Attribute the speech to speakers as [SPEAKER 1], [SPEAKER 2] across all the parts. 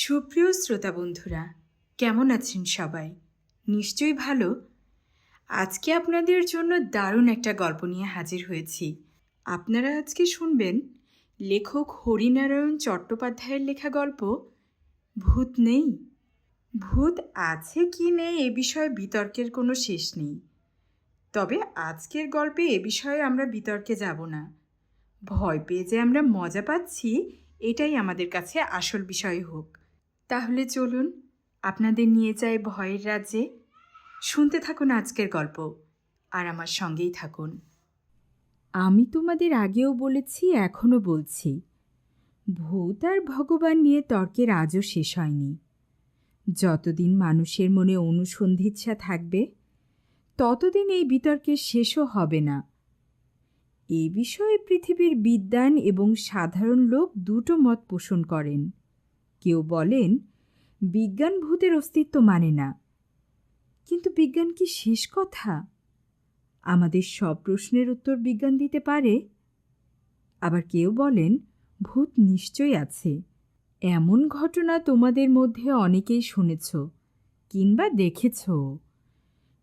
[SPEAKER 1] সুপ্রিয় শ্রোতা বন্ধুরা, কেমন আছেন সবাই? নিশ্চয়ই ভালো। আজকে আপনাদের জন্য দারুণ একটা গল্প নিয়ে হাজির হয়েছি। আপনারা আজকে শুনবেন লেখক হরিনারায়ণ চট্টোপাধ্যায়ের লেখা গল্প ভূত নেই। ভূত আছে কি নেই এ বিষয়ে বিতর্কের কোনো শেষ নেই। তবে আজকের গল্পে এ বিষয়ে আমরা বিতর্কে যাব না। ভয় পেয়ে যে আমরা মজা পাচ্ছি, এটাই আমাদের কাছে আসল বিষয় হোক। তাহলে চলুন আপনাদের নিয়ে যাই ভয়ের রাজ্যে। শুনতে থাকুন আজকের গল্প আর আমার সঙ্গেই থাকুন। আমি তোমাদের আগেও বলেছি, এখনও বলছি, ভূত আর ভগবান নিয়ে তর্কের আজও শেষ হয়নি। যতদিন মানুষের মনে অনুসন্ধিৎসা থাকবে ততদিন এই বিতর্কের শেষও হবে না। এ বিষয়ে পৃথিবীর বিদ্বান এবং সাধারণ লোক দুটো মত পোষণ করেন। কেউ বলেন বিজ্ঞান ভূতের অস্তিত্ব মানে না, কিন্তু বিজ্ঞান কি শেষ কথা? আমাদের সব প্রশ্নের উত্তর বিজ্ঞান দিতে পারে। আবার কেউ বলেন ভূত নিশ্চয়ই আছে। এমন ঘটনা তোমাদের মধ্যে অনেকেই শুনেছ কিংবা দেখেছ।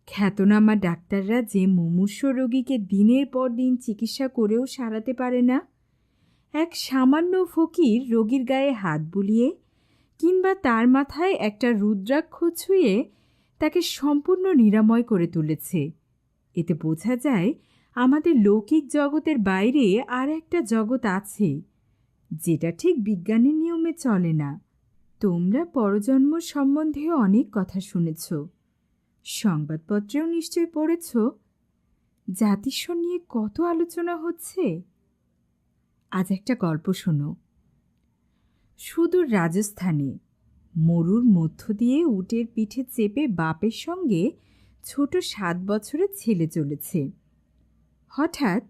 [SPEAKER 1] খ্যাতনামা ডাক্তাররা যে মুমূর্ষু রোগীকে দিনের পর দিন চিকিৎসা করেও সারাতে পারে না, এক সামান্য ফকির রোগীর গায়ে হাত বুলিয়ে কিংবা তার মাথায় একটা রুদ্রাক্ষ ছুঁয়ে তাকে সম্পূর্ণ নিরাময় করে তুলেছে। এতে বোঝা যায় আমাদের লৌকিক জগতের বাইরে আর একটা জগৎ আছে, যেটা ঠিক বিজ্ঞানের নিয়মে চলে না। তোমরা পরজন্ম সম্বন্ধে অনেক কথা শুনেছ, সংবাদপত্রেও নিশ্চয় পড়েছ। জাতিস্বর নিয়ে কত আলোচনা হচ্ছে। আজ একটা গল্প শোনো। সুদূর রাজস্থানে মরুর মধ্য দিয়ে উটের পিঠে চেপে বাপের সঙ্গে ছোট 7 বছরের ছেলে চলেছে। হঠাৎ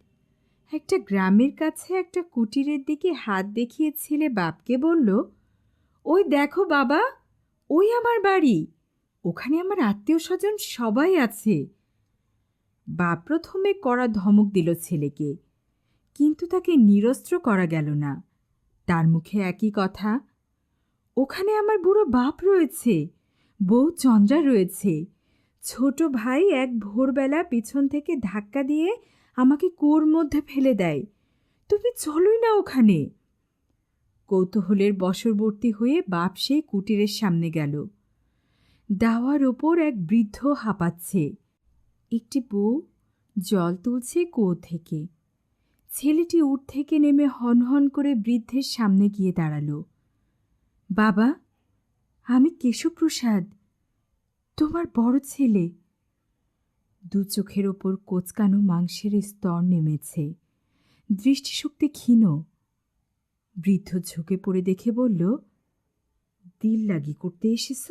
[SPEAKER 1] একটা গ্রামের কাছে একটা কুটিরের দিকে হাত দেখিয়ে ছেলে বাপকে বলল, ওই দেখো বাবা, ওই আমার বাড়ি, ওখানে আমার আত্মীয় স্বজন সবাই আছে। বাপ প্রথমে কড়া ধমক দিল ছেলেকে, কিন্তু তাকে নিরস্ত্র করা গেল না। তার মুখে একই কথা, ওখানে আমার বুড়ো বাপ রয়েছে, বউ চন্দ্রা রয়েছে, ছোট ভাই এক ভোরবেলা পিছন থেকে ধাক্কা দিয়ে আমাকে কুয়োর মধ্যে ফেলে দেয়, তুমি চলোই না ওখানে। কৌতূহলের বশবর্তী হয়ে বাপ সেই কুটিরের সামনে গেল। দাওয়ার ওপর এক বৃদ্ধ হাঁপাচ্ছে, একটি বউ জল তুলছে কুয়ো থেকে। ছেলেটি উঠ থেকে নেমে হনহন করে বৃদ্ধের সামনে গিয়ে দাঁড়াল। বাবা, আমি কেশবপ্রসাদ, তোমার বড় ছেলে। দু চোখের ওপর কোচকানো মাংসের স্তর নেমেছে, দৃষ্টিশক্তি ক্ষীণ। বৃদ্ধ ঝুঁকে পড়ে দেখে বলল, দিল লাগি করতে এসেছ?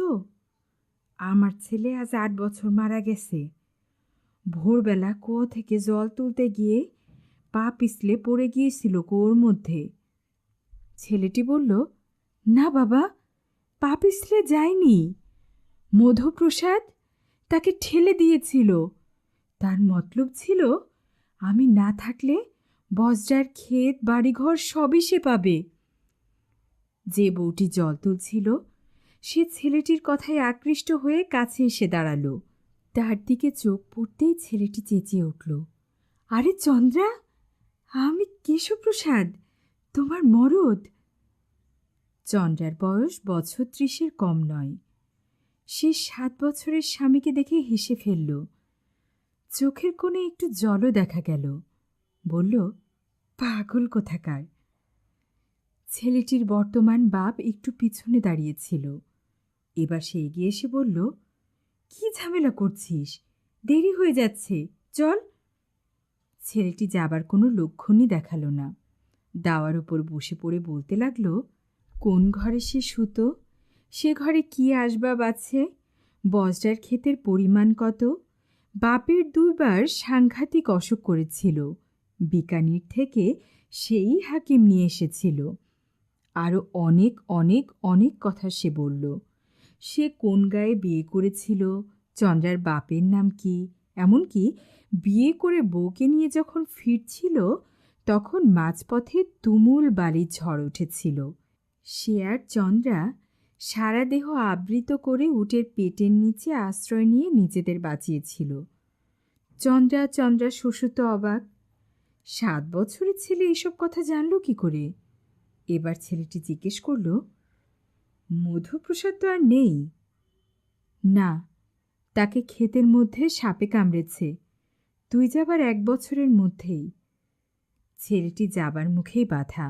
[SPEAKER 1] আমার ছেলে আজ 8 বছর মারা গেছে। ভোরবেলা কুয়ো থেকে জল তুলতে গিয়ে পা পিছলে পড়ে গিয়েছিল কুয়োর মধ্যে। ছেলেটি বলল, না বাবা, পা পিছলে যায়নি, মধুপ্রসাদ তাকে ঠেলে দিয়েছিল। তার মতলব ছিল আমি না থাকলে বজ্রার ক্ষেত বাড়িঘর সবই সে পাবে। যে বউটি জল তুলছিল সে ছেলেটির কথায় আকৃষ্ট হয়ে কাছে এসে দাঁড়াল। তার দিকে চোখ পড়তেই ছেলেটি চেঁচিয়ে উঠল, আরে চন্দ্রা, আমি কেশবপ্রসাদ, তোমার মরদ। চন্দ্রার বয়স বছর 30-এর কম নয়। সে 7 বছরের স্বামীকে দেখে হেসে ফেলল। চোখের কোণে একটু জলও দেখা গেল। বলল, পাগল কোথাকার। ছেলেটির বর্তমান বাপ একটু পিছনে দাঁড়িয়েছিল। এবার সে এগিয়ে এসে বলল, কি ঝামেলা করছিস? দেরি হয়ে যাচ্ছে, চল। ছেলেটি যাবার কোনো লক্ষণই দেখালো না। দাওয়ার উপর বসে পড়ে বলতে লাগল, কোন ঘরে সে শুতো, সে ঘরে কি আসবাব আছে, বজ্রার ক্ষেতের পরিমাণ কত, বাপের 2 বার সাংঘাতিক অসুখ করেছিল, বিকানির থেকে সেই হাকিম নিয়ে এসেছিল। আরও অনেক অনেক অনেক কথা সে বলল। সে কোন গায়ে বিয়ে করেছিল, চন্দ্রার বাপের নাম কি, এমনকি বিয়ে করে বউকে নিয়ে যখন ফিরছিল তখন মাঝপথে তুমুল বালির ঝড় উঠেছিল। সে আর চন্দ্রা সারা দেহ আবৃত করে উটের পেটের নিচে আশ্রয় নিয়ে নিজেদের বাঁচিয়েছিল। চন্দ্রা শোষিত অবাক। 7 বছরের ছেলে এসব কথা জানল কি করে? এবার ছেলেটি জিজ্ঞেস করল, মধুপ্রসাদ তো আর নেই? না, তাকে ক্ষেতের মধ্যে সাপে কামড়েছে। তুই যাবার 1 বছরের মধ্যেই। ছেলেটি যাবার মুখেই বাধা।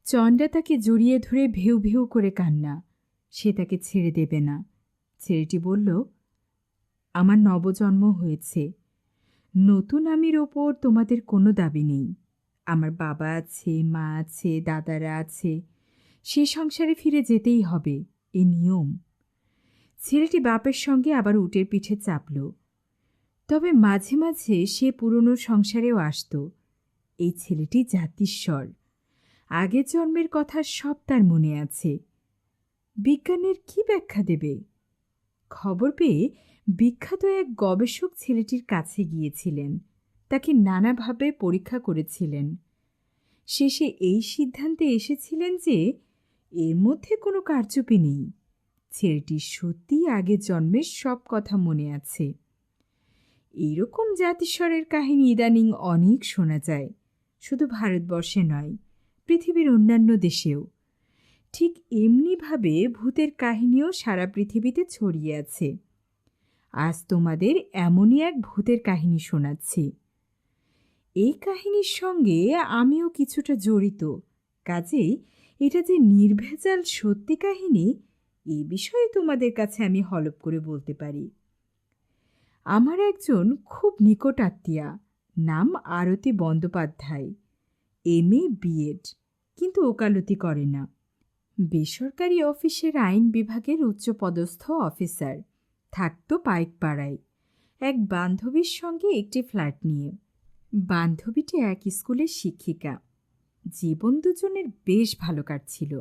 [SPEAKER 1] চন্দ্রা তাকে জড়িয়ে ধরে ভেউ ভেউ করে কান্না। সে তাকে ছেড়ে দেবে না। ছেলেটি বলল, আমার নবজন্ম হয়েছে। নতুন আমির ওপর তোমাদের কোনো দাবি নেই। আমার বাবা আছে, মা আছে, দাদারা আছে। সে সংসারে ফিরে যেতেই হবে, এ নিয়ম। ছেলেটি বাপের সঙ্গে আবার উটের পিঠে চাপল। তবে মাঝে মাঝে সে পুরনো সংসারেও আসত। এই ছেলেটি জাতিস্বর। আগের জন্মের কথা সব তার মনে আছে। বিজ্ঞানের কি ব্যাখ্যা দেবে? খবর পেয়ে বিখ্যাত এক গবেষক ছেলেটির কাছে গিয়েছিলেন। তাকে নানাভাবে পরীক্ষা করেছিলেন। শেষে এই সিদ্ধান্তে এসেছিলেন যে এর মধ্যে কোনো কারচুপি নেই। ছেলেটির সত্যিই আগের জন্মের সব কথা মনে আছে। এইরকম জাতিস্বরের কাহিনী ইদানিং অনেক শোনা যায়, শুধু ভারতবর্ষে নয়, পৃথিবীর অন্যান্য দেশেও। ঠিক এমনিভাবে ভূতের কাহিনীও সারা পৃথিবীতে ছড়িয়ে আছে। আজ তোমাদের এমনই এক ভূতের কাহিনী শোনাচ্ছি। এই কাহিনীর সঙ্গে আমিও কিছুটা জড়িত, কাজেই এটা যে নির্ভেজাল সত্যি কাহিনী এ বিষয়ে তোমাদের কাছে আমি হলপ করে বলতে পারি। আমার একজন খুব নিকট আত্মীয়া, নাম আরতি বন্দ্যোপাধ্যায়। MA BEd, কিন্তু ওকালতি করে না। বেসরকারি অফিসের আইন বিভাগের উচ্চপদস্থ অফিসার। থাকত পাইকপাড়ায় এক বান্ধবীর সঙ্গে একটি ফ্ল্যাট নিয়ে। বান্ধবীটি এক স্কুলের শিক্ষিকা। জীবন দুজনের বেশ ভালো কাটছিল।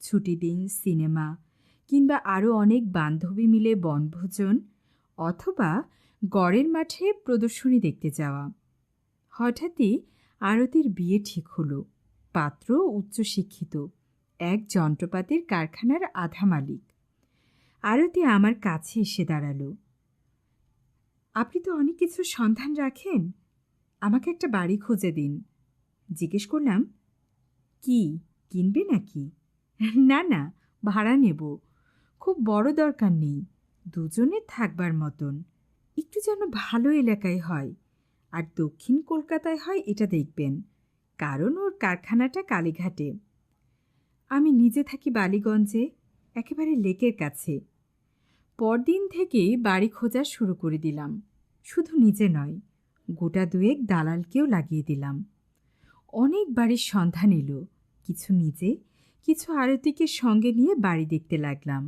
[SPEAKER 1] ছুটি দিন, সিনেমা, কিংবা আরও অনেক বান্ধবী মিলে বনভোজন অথবা গড়ের মাঠে প্রদর্শনী দেখতে যাওয়া। হঠাৎই আরতির বিয়ে ঠিক হলো। পাত্র উচ্চশিক্ষিত, এক যন্ত্রপাতির কারখানার আধা মালিক। আরতি আমার কাছে এসে দাঁড়ালো। আপনি তো অনেক কিছুর সন্ধান রাখেন, আমাকে একটা বাড়ি খুঁজে দিন। জিজ্ঞেস করলাম, কি কিনবে নাকি? না না, ভাড়া নেব। খুব বড় দরকার নেই, দুজনের থাকবার মতন। একটু যেন ভালো এলাকায় হয়, আর দক্ষিণ কলকাতায় হয় এটা দেখবেন, কারণ ওর কারখানাটা কালীঘাটে। আমি নিজে থাকি বালিগঞ্জে, একেবারে লেকের কাছে। পরদিন থেকেই বাড়ি খোঁজা শুরু করে দিলাম। শুধু নিজে নয়, গোটা দুয়েক দালালকেও লাগিয়ে দিলাম। অনেক বাড়ির সন্ধান এলো, কিছু নিজে, কিছু আরতিকে সঙ্গে নিয়ে বাড়ি দেখতে লাগলাম।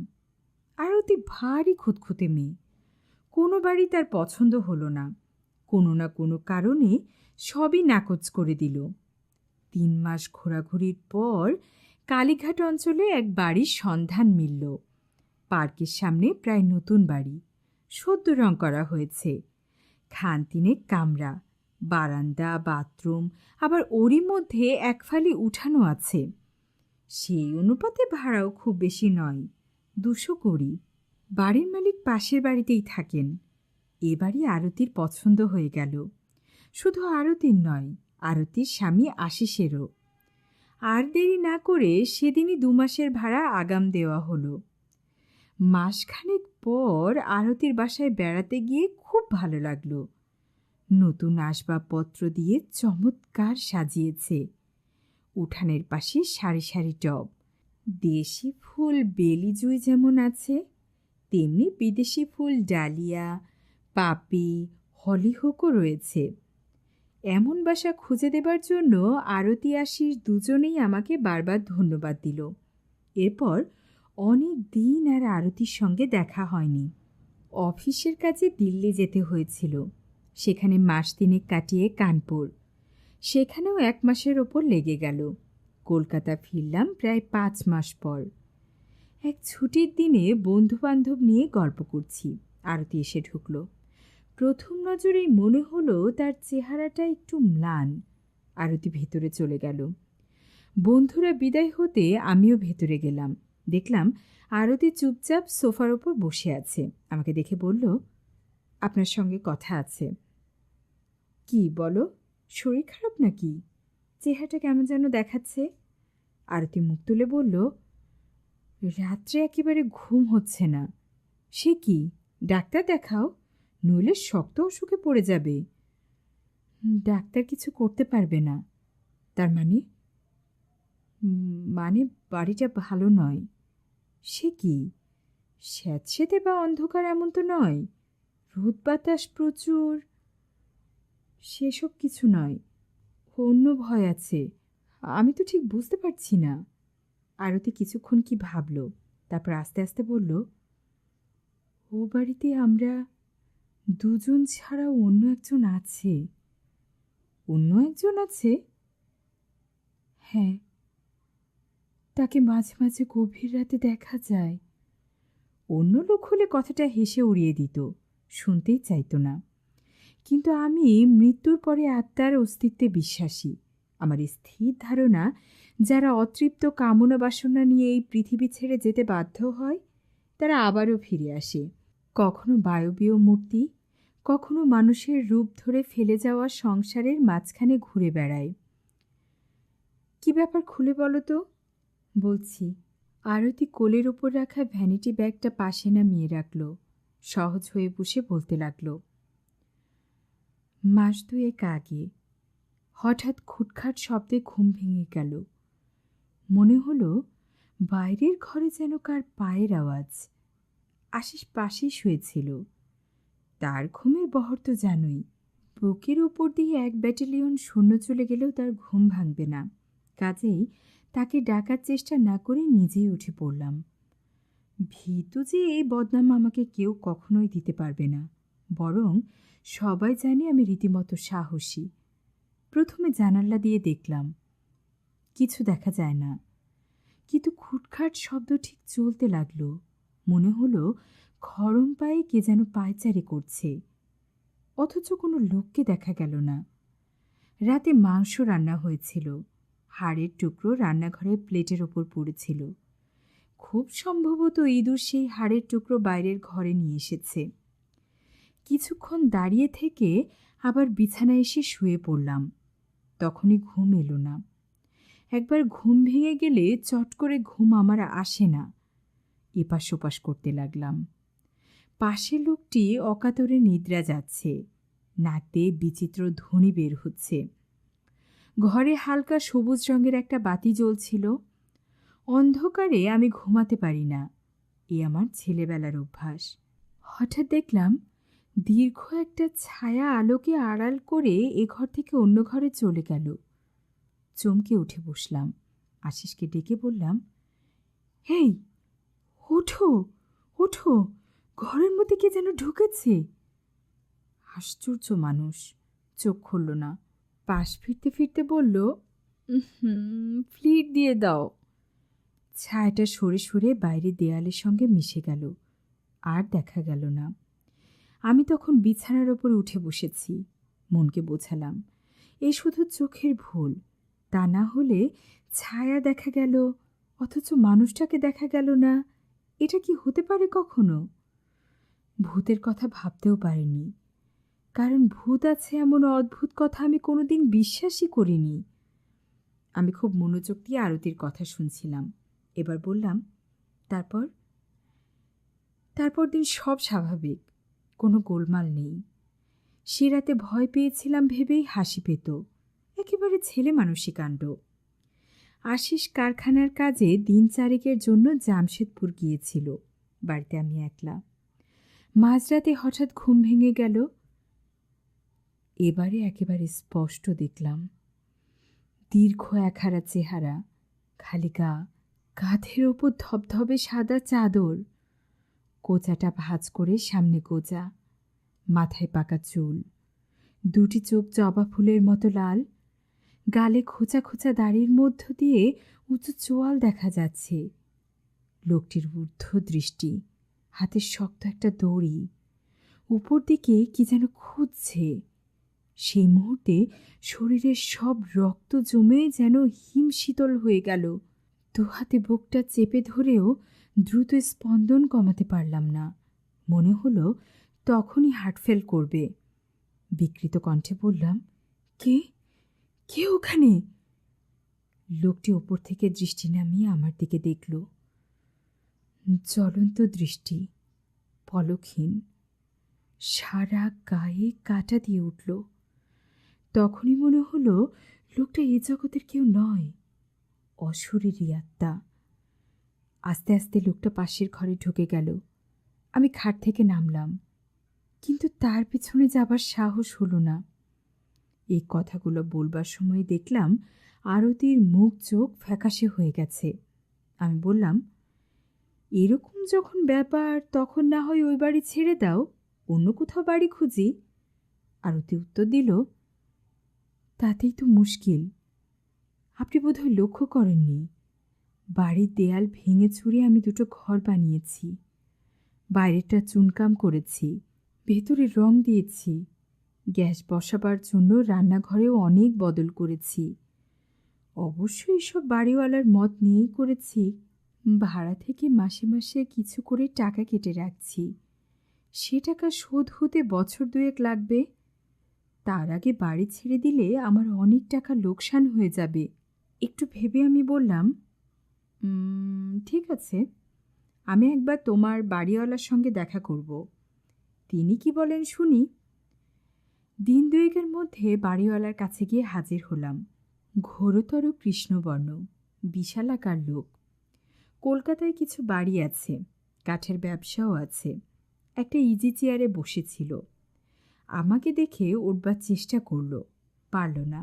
[SPEAKER 1] আরতি ভারী খুঁতখুঁতে মেয়ে। কোনো বাড়ি তার পছন্দ হলো না। কোনো না কোনো কারণে সবই নাকচ করে দিল। 3 মাস ঘোরাঘুরির পর কালীঘাট অঞ্চলে এক বাড়ির সন্ধান মিলল। পার্কের সামনে প্রায় নতুন বাড়ি, সদ্য রং করা হয়েছে। খানতিনেক কামরা, বারান্দা, বাথরুম, আবার ওরই মধ্যে এক ফালি উঠানো আছে। সেই অনুপাতে ভাড়াও খুব বেশি নয়, 200 কড়ি। বাড়ির মালিক পাশের বাড়িতেই থাকেন। এ বাড়ি আরতির পছন্দ হয়ে গেল। শুধু আরতির নয়, আরতির স্বামী আশিসেরও। আর দেরি না করে সেদিনই 2 মাসের ভাড়া আগাম দেওয়া হলো। মাসখানেক পর আরতির বাসায় বেড়াতে গিয়ে খুব ভালো লাগলো। নতুন আসবাবপত্র দিয়ে চমৎকার সাজিয়েছে। উঠানের পাশে সারি সারি টব। দেশি ফুল বেলি জুঁই যেমন আছে, তেমনি বিদেশি ফুল ডালিয়া, পাপি, হলিহোকও রয়েছে। এমন বাসা খুঁজে দেবার জন্য আরতি আশিস দুজনেই আমাকে বারবার ধন্যবাদ দিল। এরপর অনেক দিন আর আরতির সঙ্গে দেখা হয়নি। অফিসের কাজে দিল্লি যেতে হয়েছিল, সেখানে মাস 3 কাটিয়ে কানপুর, সেখানেও 1 মাসের ওপর লেগে গেল। কলকাতা ফিরলাম প্রায় 5 মাস পর। এক ছুটির দিনে বন্ধুবান্ধব নিয়ে গল্প করছি, আরতি এসে ঢুকল। প্রথম নজরেই মনে হলো তার চেহারাটা একটু ম্লান। আরতি ভেতরে চলে গেল। বন্ধুরা বিদায় হতে আমিও ভেতরে গেলাম। দেখলাম আরতি চুপচাপ সোফার ওপর বসে আছে। আমাকে দেখে বলল, আপনার সঙ্গে কথা আছে। কি বলো, শরীর খারাপ নাকি? চেহারাটা কেমন যেন দেখাচ্ছে। আরতি মুখ তুলে বলল, রাত্রে একেবারে ঘুম হচ্ছে না। সে কি, ডাক্তার দেখাও, নইলে শক্ত অসুখে পড়ে যাবে। ডাক্তার কিছু করতে পারবে না। তার মানে? মানে বাড়িটা ভালো নয়। সে কি, স্যাঁতসেঁতে বা অন্ধকার এমন তো নয়, রোদ বাতাস প্রচুর। সেসব কিছু নয়, অন্য ভয় আছে, আমি তো ঠিক বুঝতে পারছি না। আরতি কিছুক্ষণ কি ভাবল, তারপর আস্তে আস্তে বলল, ও বাড়িতে আমরা দুজন ছাড়া অন্য একজন আছে। অন্য একজন আছে? হ্যাঁ, তাকে মাঝে মাঝে গভীর রাতে দেখা যায়। অন্য লোক হলে কথাটা হেসে উড়িয়ে দিত, শুনতেই চাইতো না। কিন্তু আমি মৃত্যুর পরে আত্মার অস্তিত্বে বিশ্বাসী। আমার স্থির ধারণা, যারা অতৃপ্ত কামনা বাসনা নিয়ে এই পৃথিবী ছেড়ে যেতে বাধ্য হয়, তারা আবারও ফিরে আসে। কখনো বায়বীয় মূর্তি, কখনো মানুষের রূপ ধরে ফেলে যাওয়া সংসারের মাঝখানে ঘুরে বেড়ায়। কি ব্যাপার, খুলে বলো তো। বলছি। আরতি কোলের ওপর রাখা ভ্যানিটি ব্যাগটা পাশে নামিয়ে রাখল। সহজ হয়ে বসে বলতে লাগল, মাস দুয়েক আগে হঠাৎ খুটখাট শব্দে ঘুম ভেঙে গেল। মনে হলো বাইরের ঘরে যেন কার পায়ের আওয়াজ। আশিস পাশেই শুয়েছিল। তার ঘুমের বহর তো জানোই। বুকের উপর দিয়ে 1 ব্যাটালিয়ন সৈন্য চলে গেলেও তার ঘুম ভাঙবে না। কাজেই তাকে ডাকার চেষ্টা না করে নিজেই উঠে পড়লাম। ভীতু যে এই বদনাম আমাকে কেউ কখনোই দিতে পারবে না, বরং সবাই জানে আমি রীতিমতো সাহসী। প্রথমে জানালা দিয়ে দেখলাম, কিছু দেখা যায় না, কিন্তু খুটখাট শব্দ ঠিক চলতে লাগলো। মনে হলো খড়ম পায়ে কে যেন পায়চারি করছে, অথচ কোনো লোককে দেখা গেল না। রাতে মাংস রান্না হয়েছিল, হাড়ের টুকরো রান্নাঘরে প্লেটের ওপর পড়েছিল। খুব সম্ভবত ইঁদুর সেই হাড়ের টুকরো বাইরের ঘরে নিয়ে এসেছে। কিছুক্ষণ দাঁড়িয়ে থেকে আবার বিছানায় এসে শুয়ে পড়লাম। তখনই ঘুম এলো না। একবার ঘুম ভেঙে গেলে চট করে ঘুম আমার আসে না। এপাশ ওপাশ করতে লাগলাম। পাশের লোকটি অকাতরে নিদ্রা যাচ্ছে, নাক দিয়ে বিচিত্র ধ্বনি বের হচ্ছে। ঘরে হালকা সবুজ রঙের একটা বাতি জ্বলছিল। অন্ধকারে আমি ঘুমাতে পারি না, এ আমার ছেলেবেলার অভ্যাস। হঠাৎ দেখলাম দীর্ঘ একটা ছায়া আলোকে আড়াল করে এ ঘর থেকে অন্য ঘরে চলে গেল। চমকে উঠে বসলাম। আশিসকে ডেকে বললাম, এই ওঠো ওঠো, ঘরের মধ্যে কে যেন ঢুকেছে। আশ্চর্য মানুষ, চোখ খুলল না। পাশ ফিরতে ফিরতে বলল, ফ্লিট দিয়ে দাও। ছায়াটা সরে সরে বাইরের দেয়ালের সঙ্গে মিশে গেল, আর দেখা গেল না। আমি তখন বিছানার ওপর উঠে বসেছি। মনকে বোঝালাম, এ শুধু চোখের ভুল, তা না হলে ছায়া দেখা গেল অথচ মানুষটাকে দেখা গেল না, এটা কি হতে পারে কখনো? ভূতের কথা ভাবতেও পারিনি, কারণ ভূত আছে এমন অদ্ভুত কথা আমি কোনোদিন বিশ্বাসই করিনি। আমি খুব মনোযোগ দিয়ে আরতির কথা শুনছিলাম। এবার বললাম, তারপর দিন সব স্বাভাবিক, কোনো গোলমাল নেই। সে রাতে ভয় পেয়েছিলাম ভেবেই হাসি পেত, একেবারে ছেলে মানুষী কাণ্ড। আশিস কারখানার কাজে দিন 4 জন্য জামশেদপুর গিয়েছিল। বাড়িতে আমি একলা। মাঝরাতে হঠাৎ ঘুম ভেঙে গেল। এবারে একেবারে স্পষ্ট দেখলাম দীর্ঘ একহারা চেহারা, খালি গা, কাঁধের ওপর ধবধবে সাদা চাদর, কোঁচাটা ভাঁজ করে সামনে গোজা, মাথায় পাকা চুল, দুটি চোখ জবা ফুলের মতো লাল, গালে খোঁচা খোঁচা দাড়ির মধ্য দিয়ে উঁচু চোয়াল দেখা যাচ্ছে। লোকটির ঊর্ধ্ব দৃষ্টি, হাতে শক্ত একটা দড়ি, উপর দিকে কি যেন খুঁজছে। সেই মুহূর্তে শরীরের সব রক্ত জমে যেন হিমশীতল হয়ে গেল। দুহাতে বুকটা চেপে ধরেও দ্রুত স্পন্দন কমাতে পারলাম না। মনে হলো তখনই হার্ট ফেল করবে। বিকৃত কণ্ঠে বললাম, কে কে ওখানে? লোকটি ওপর থেকে দৃষ্টি নামিয়ে আমার দিকে দেখল। জ্বলন্ত দৃষ্টি, পলকহীন, সারা গায়ে কাঁটা দিয়ে উঠল। তখনই মনে হলো লোকটা এ জগতের কেউ নয়, অশরীরী আত্মা। আস্তে আস্তে লোকটা পাশের ঘরে ঢুকে গেল। আমি খাট থেকে নামলাম, কিন্তু তার পিছনে যাবার সাহস হলো না। এই কথাগুলো বলবার সময় দেখলাম আরতির মুখ চোখ ফ্যাকাশে হয়ে গেছে। আমি বললাম, এরকম যখন ব্যাপার তখন না হয় ওই বাড়ি ছেড়ে দাও, অন্য কোথাও বাড়ি খুঁজি। আরতি উত্তর দিল, তাতেই তো মুশকিল। আপনি বোধহয় লক্ষ্য করেননি, বাড়ির দেয়াল ভেঙে চুরে আমি দুটো ঘর বানিয়েছি। বাইরেটা চুনকাম করেছি, ভেতরে রং দিয়েছি। গ্যাস বসাবার জন্য রান্নাঘরেও অনেক বদল করেছি। অবশ্যই এসব বাড়িওয়ালার মত নিয়েই করেছি। ভাড়া থেকে মাসে মাসে কিছু করে টাকা কেটে রাখছি। সে টাকা শোধ হতে বছর 2 লাগবে। তার আগে বাড়ি ছেড়ে দিলে আমার অনেক টাকা লোকসান হয়ে যাবে। একটু ভেবে আমি বললাম, ঠিক আছে, আমি একবার তোমার বাড়িওয়ালার সঙ্গে দেখা করব। তিনি কি বলেন শুনি। দিন 2 মধ্যে বাড়িওয়ালার কাছে গিয়ে হাজির হলাম। ঘোরতর কৃষ্ণবর্ণ, বিশালাকার লোক। কলকাতায় কিছু বাড়ি আছে, কাঠের ব্যবসাও আছে। একটা ইজি চেয়ারে বসেছিল। আমাকে দেখে উঠবার চেষ্টা করল, পারল না।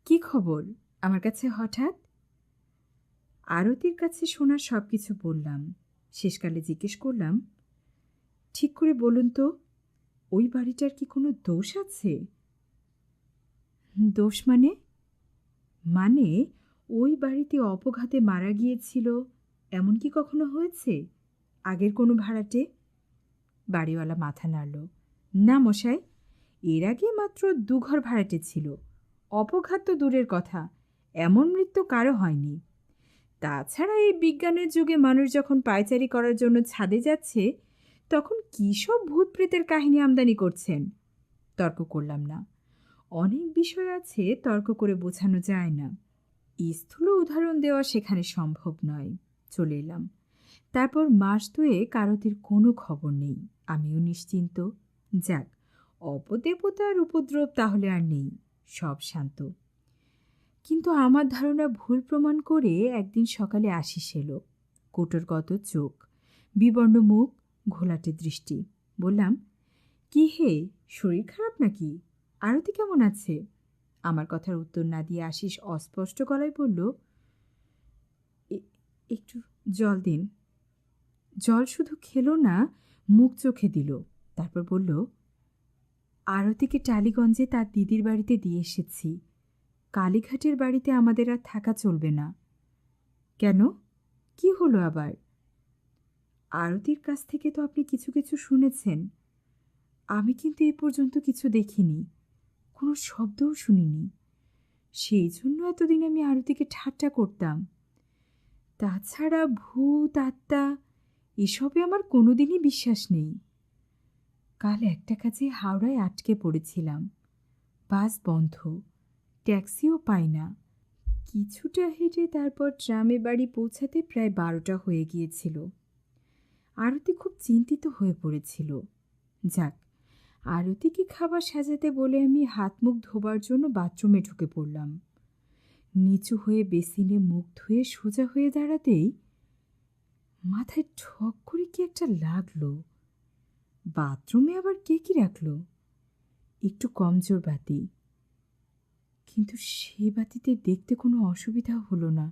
[SPEAKER 1] কি খবর আমার কাছে হঠাৎ? আরতির কাছে শোনার সব কিছু বললাম। শেষকালে জিজ্ঞেস করলাম, ঠিক করে বলুন তো, ওই বাড়িটার কি কোনো দোষ আছে? দোষ মানে? মানে ওই বাড়িতে অপঘাতে মারা গিয়েছিল এমন কি কখনো হয়েছে আগের কোনো ভাড়াটে? বাড়িওয়ালা মাথা নাড়ল। না মশাই, এর আগে মাত্র 2 ঘর ভাড়াটে ছিল। অপঘাত তো দূরের কথা, এমন মৃত্যু কারো হয়নি। তাছাড়া এই বিজ্ঞানের যুগে মানুষ যখন পায়চারি করার জন্য ছাদে যাচ্ছে, তখন কী সব ভূত প্রেতের কাহিনী আমদানি করছেন? তর্ক করলাম না। অনেক বিষয় আছে তর্ক করে বোঝানো যায় না। স্থূল উদাহরণ দেওয়া সেখানে সম্ভব নয়। চলে এলাম। তারপর মাস 2 আরতির কোনো খবর নেই। আমিও নিশ্চিন্ত। যাক, অপদেবতার উপদ্রব তাহলে আর নেই, সব শান্ত। কিন্তু আমার ধারণা ভুল প্রমাণ করে একদিন সকালে আশিস এলো। কোটরগত চোখ, বিবর্ণ মুখ, ঘোলাটে দৃষ্টি। বললাম, কি হে, শরীর খারাপ নাকি? আরতি কেমন আছে? আমার কথার উত্তর না দিয়ে আশিস অস্পষ্ট গলায় বলল, একটু জল দিন। জল শুধু খেলো না, মুখ চোখে দিল। তারপর বলল, আরতিকে টালিগঞ্জে তার দিদির বাড়িতে দিয়ে এসেছি। কালীঘাটের বাড়িতে আমাদের আর থাকা চলবে না। কেন, কি হলো আবার? আরতির কাছ থেকে তো আপনি কিছু কিছু শুনেছেন। আমি কিন্তু এ পর্যন্ত কিছু দেখিনি, কোনো শব্দও শুনিনি। সেই জন্য এতদিন আমি আরতিকে ঠাট্টা করতাম। তাছাড়া ভূত আত্মা এসবে আমার কোনোদিনই বিশ্বাস নেই। কাল একটা কাজে হাওড়ায় আটকে পড়েছিলাম। বাস বন্ধ, ট্যাক্সিও পাই না। কিছুটা হেঁটে তারপর ট্রামে বাড়ি পৌঁছাতে প্রায় 12টা হয়ে গিয়েছিল। আরতি খুব চিন্তিত হয়ে পড়েছিল। যাক, আরতিকে খাবার সাজাতে বলে আমি হাত মুখ ধোবার জন্য বাথরুমে ঢুকে পড়লাম। নিচু হয়ে বেসিনে মুখ ধুয়ে সোজা হয়ে দাঁড়াতেই মাথায় ঠক করে কি একটা লাগলো। বাথরুমে আবার কে কি রাখল? একটু কমজোর বাতি, কিন্তু সেই বাতিতে দেখতে কোনো অসুবিধা হলো না।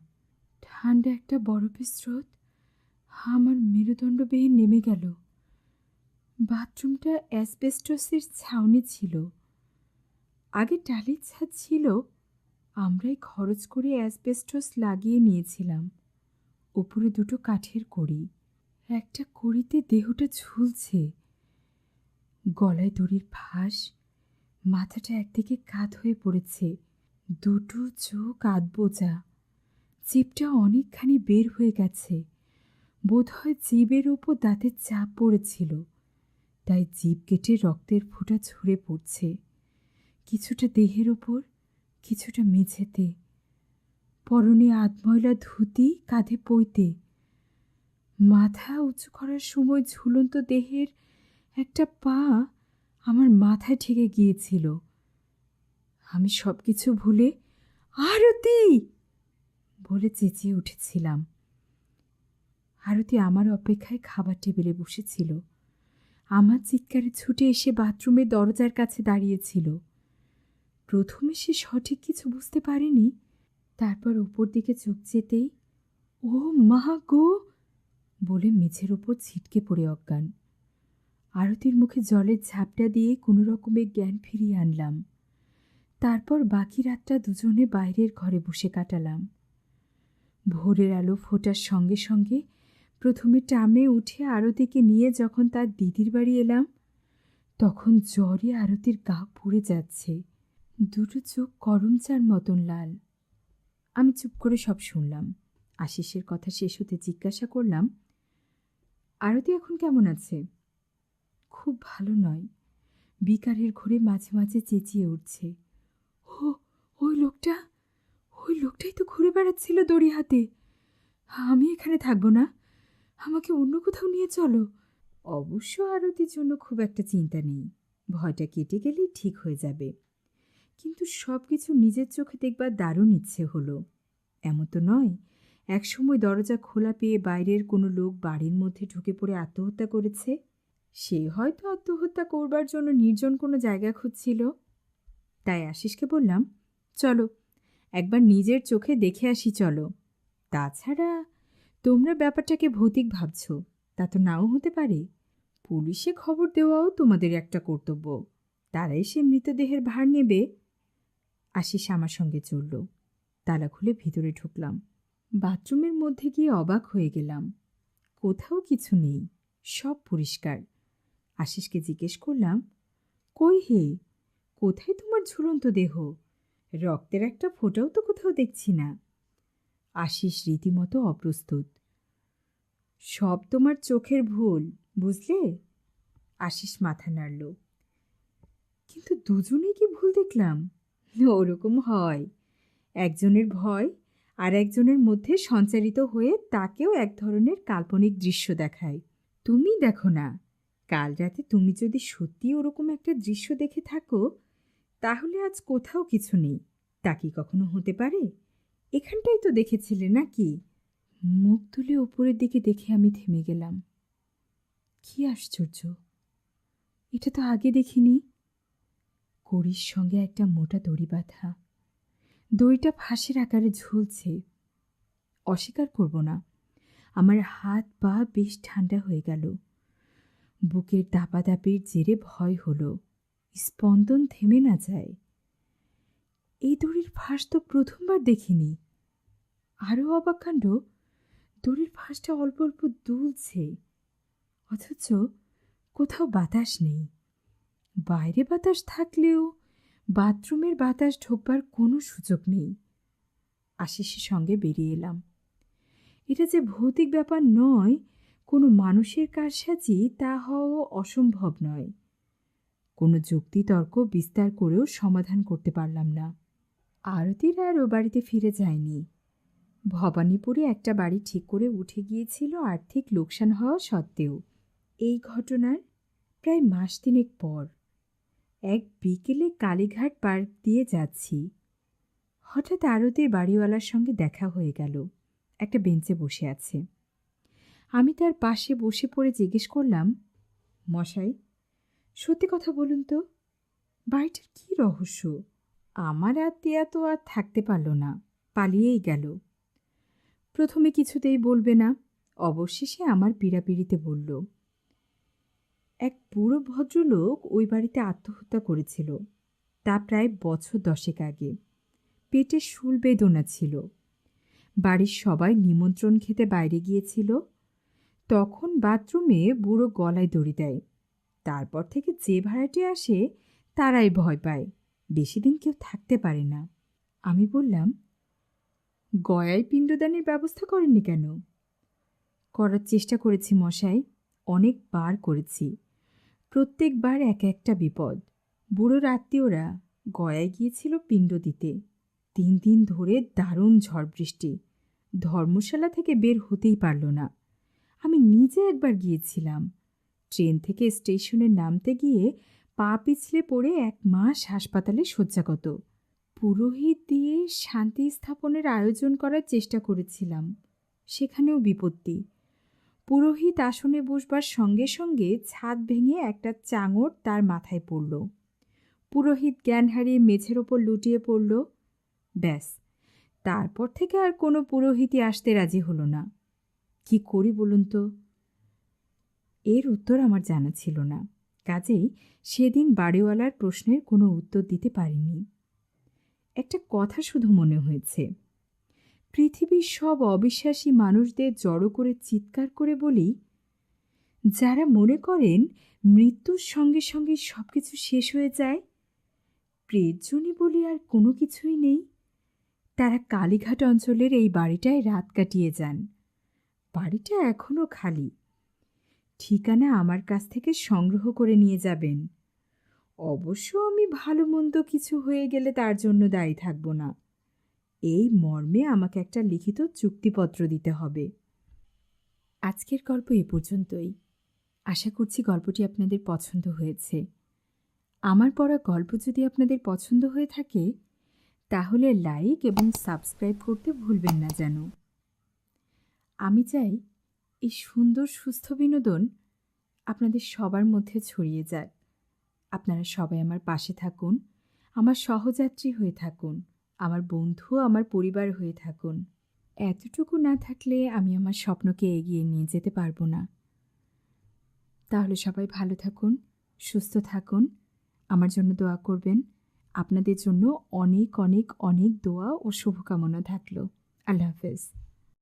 [SPEAKER 1] ঠান্ডা একটা বরফের স্রোত আমার মেরুদণ্ড বেয়ে নেমে গেল। বাথরুমটা অ্যাসবেস্টসের ছাউনি ছিল। আগে টালির ছাদ ছিল, আমরাই খরচ করে অ্যাসবেস্টস লাগিয়ে নিয়েছিলাম। ওপরে 2টো কাঠের কড়ি, একটা কড়িতে দেহটা ঝুলছে। গলায় দড়ির ফাঁস, মাথাটা একদিকে কাত হয়ে পড়েছে, 2টো চোখ আধবোজা, জিভটা অনেকখানি বের হয়ে গেছে। বোধহয় জিভের ওপর দাঁতের চাপ পড়েছিল, তাই জিভ কেটে রক্তের ফোঁটা ঝরে পড়ছে, কিছুটা দেহের ওপর, কিছুটা মেঝেতে। পরনে আধময়লা ধুতি, কাঁধে পৈতে। মাথা উঁচু করার সময় ঝুলন্ত দেহের একটা পা আমার মাথায় ঠেকে গিয়েছিল। আমি সব কিছু ভুলে আরতি বলে চেঁচিয়ে উঠেছিলাম। আরতি আমার অপেক্ষায় খাবার টেবিলে বসেছিল। আমার চিৎকারে ছুটে এসে বাথরুমের দরজার কাছে দাঁড়িয়েছিল। প্রথমে সে সঠিক কিছু বুঝতে পারেনি, তারপর উপর দিকে চোখ যেতেই ও মা গো বলে মেঝের ওপর ছিটকে পড়ে অজ্ঞান। আরতির মুখে জলের ঝাপটা দিয়ে কোনো রকমে জ্ঞান ফিরিয়ে আনলাম। তারপর বাকি রাতটা দুজনে বাইরের ঘরে বসে কাটালাম। ভোরের আলো ফোটার সঙ্গে সঙ্গে প্রথমে ট্রামে উঠে আরতিকে নিয়ে যখন তার দিদির বাড়ি এলাম, তখন জ্বরে আরতির গা পুড়ে যাচ্ছে, দুটো চোখ করমচার মতন লাল। আমি চুপ করে সব শুনলাম। আশিসের কথা শেষ হতে জিজ্ঞাসা করলাম, আরতি এখন কেমন আছে? খুব ভালো নয়, বিকারের ঘরে মাঝে মাঝে চেঁচিয়ে উঠছে। ও ওই লোকটা, ওই লোকটাই তো ঘুরে বেড়াচ্ছিল দড়ি হাতে। আমি এখানে থাকবো না, আমাকে অন্য কোথাও নিয়ে চলো। অবশ্য আরতির জন্য খুব একটা চিন্তা নেই, ভয়টা কেটে গেলেই ঠিক হয়ে যাবে। কিন্তু সব কিছু নিজের চোখে দেখবার দারুণ ইচ্ছে হলো। এমন তো নয় একসময় দরজা খোলা পেয়ে বাইরের কোনো লোক বাড়ির মধ্যে ঢুকে পড়ে আত্মহত্যা করেছে। সে হয়তো আত্মহত্যা করবার জন্য নির্জন কোনো জায়গা খুঁজছিল। তাই আশিসকে বললাম, চলো একবার নিজের চোখে দেখে আসি চলো। তাছাড়া তোমরা ব্যাপারটাকে ভৌতিক ভাবছ, তা তো নাও হতে পারে। পুলিশে খবর দেওয়াও তোমাদের একটা কর্তব্য, তারাই সে মৃতদেহের ভার নেবে। আশিস আমার সঙ্গে চলল। তালা খুলে ভিতরে ঢুকলাম। বাথরুমের মধ্যে গিয়ে অবাক হয়ে গেলাম, কোথাও কিছু নেই, সব পরিষ্কার। আশিসকে জিজ্ঞেস করলাম, কই হে, কোথায় তোমার ঝুলন্ত দেহ? রক্তের একটা ফোঁটাও তো কোথাও দেখছি না। আশিস রীতিমতো অপ্রস্তুত। সব তোমার চোখের ভুল, বুঝলে? আশিস মাথা নাড়ল। কিন্তু দুজনেই কি ভুল দেখলাম? ওরকম হয়, একজনের ভয় আর একজনের মধ্যে সঞ্চারিত হয়ে তাকেও এক ধরনের কাল্পনিক দৃশ্য দেখায়। তুমি দেখো না, কাল রাতে তুমি যদি সত্যি ওরকম একটা দৃশ্য দেখে থাকো, তাহলে আজ কোথাও কিছু নেই। তা কি কখনো হতে পারে? এখানটাই তো দেখেছিলে নাকি? মুখ তুলে ওপরের দিকে দেখে আমি থেমে গেলাম। কি আশ্চর্য, এটা তো আগে দেখিনি। কড়ির সঙ্গে একটা মোটা দড়ি বাঁধা, দড়িটা ফাঁসের আকারে ঝুলছে। অস্বীকার করব না, আমার হাত পা বেশ ঠান্ডা হয়ে গেল। বুকের দাপাদাপির জেরে ভয় হলো, স্পন্দন থেমে না যায়। এই দড়ির ফাঁস তো প্রথমবার দেখিনি। আরও অবাক কাণ্ড, দড়ির ফাঁসটা অল্প অল্প দুলছে, অথচ কোথাও বাতাস নেই। বাইরে বাতাস থাকলেও বাথরুমের বাতাস ঢোকবার কোনো সুযোগ নেই। আশিসের সঙ্গে বেরিয়ে এলাম। এটা যে ভৌতিক ব্যাপার নয়, কোনো মানুষের কারসাজি, তা হওয়া অসম্ভব নয়। কোনো যুক্তিতর্ক বিস্তার করেও সমাধান করতে পারলাম না। আরতির আর ও বাড়িতে ফিরে যায়নি। ভবানীপুরে একটা বাড়ি ঠিক করে উঠে গিয়েছিল আর্থিক লোকসান হওয়া সত্ত্বেও। এই ঘটনার প্রায় মাস তিনেক পর এক বিকেলে কালীঘাট পার্ক দিয়ে যাচ্ছি। হঠাৎ আরতির বাড়িওয়ালার সঙ্গে দেখা হয়ে গেল। একটা বেঞ্চে বসে আছে। আমি তার পাশে বসে পড়ে জিজ্ঞেস করলাম, মশাই, সত্যি কথা বলুন তো, বাড়িটার কী রহস্য? আমার আত্মীয়া তো আর থাকতে পারল না, পালিয়েই গেল। প্রথমে কিছুতেই বলবে না, অবশেষে আমার পীড়াপিড়িতে বলল, এক বুড়ো ভদ্রলোক ওই বাড়িতে আত্মহত্যা করেছিল, তা প্রায় বছর 10 আগে। পেটে শূল বেদনা ছিল। বাড়ির সবাই নিমন্ত্রণ খেতে বাইরে গিয়েছিল। তখন বাথরুমে বুড়ো গলায় দড়ি দেয়। তারপর থেকে যে ভাড়াটে আসে তারাই ভয় পায়, বেশি দিন কেউ থাকতে পারে না। আমি বললাম, গয়ায় পিণ্ডদানের ব্যবস্থা করেননি কেন? করার চেষ্টা করেছি মশাই, অনেকবার করেছি। প্রত্যেকবার এক একটা বিপদ। বুড়োর আত্মীয়রা গয়ায় গিয়েছিল পিণ্ড দিতে। 3 দিন ধরে দারুণ ঝড় বৃষ্টি, ধর্মশালা থেকে বের হতেই পারল না। আমি নিজে একবার গিয়েছিলাম। ট্রেন থেকে স্টেশনে নামতে গিয়ে পা পিছলে পড়ে 1 মাস হাসপাতালে শয্যাগত। পুরোহিত দিয়ে শান্তি স্থাপনের আয়োজন করার চেষ্টা করেছিলাম, সেখানেও বিপত্তি। পুরোহিত আসনে বসবার সঙ্গে সঙ্গে ছাদ ভেঙে একটা চাঙড় তার মাথায় পড়ল। পুরোহিত জ্ঞান হারিয়ে মেঝের ওপর লুটিয়ে পড়ল। ব্যাস, তারপর থেকে আর কোনো পুরোহিতই আসতে রাজি হলো না। কি করি বলুন তো? এর উত্তর আমার জানা ছিল না, কাজেই সেদিন বাড়িওয়ালার প্রশ্নের কোনো উত্তর দিতে পারিনি। একটা কথা শুধু মনে হয়েছে, পৃথিবীর সব অবিশ্বাসী মানুষদের জড়ো করে চিৎকার করে বলি, যারা মনে করেন মৃত্যুর সঙ্গে সঙ্গে সব কিছু শেষ হয়ে যায়, প্রেতজনই বলি আর কোনো কিছুই নেই, তারা কালীঘাট অঞ্চলের এই বাড়িটায় রাত কাটিয়ে যান। বাড়িটা এখনও খালি। ঠিকানা আমার কাছ থেকে সংগ্রহ করে নিয়ে যাবেন। অবশ্য আমি ভালো মন্দ কিছু হয়ে গেলে তার জন্য দায়ী থাকব না। এই মর্মে আমাকে একটা লিখিত চুক্তিপত্র দিতে হবে। আজকের গল্প এ পর্যন্তই। আশা করছি গল্পটি আপনাদের পছন্দ হয়েছে। আমার পড়া গল্প যদি আপনাদের পছন্দ হয়ে থাকে, তাহলে লাইক এবং সাবস্ক্রাইব করতে ভুলবেন না যেন। আমি চাই এই সুন্দর সুস্থ বিনোদন আপনাদের সবার মধ্যে ছড়িয়ে যাক। আপনারা সবাই আমার পাশে থাকুন, আমার সহযাত্রী হয়ে থাকুন, আমার বন্ধু, আমার পরিবার হয়ে থাকুন। এতটুকু না থাকলে আমি আমার স্বপ্নকে এগিয়ে নিয়ে যেতে পারবো না। তাহলে সবাই ভালো থাকুন, সুস্থ থাকুন, আমার জন্য দোয়া করবেন। আপনাদের জন্য অনেক অনেক অনেক দোয়া ও শুভকামনা থাকলো। আল্লাহ হাফেজ।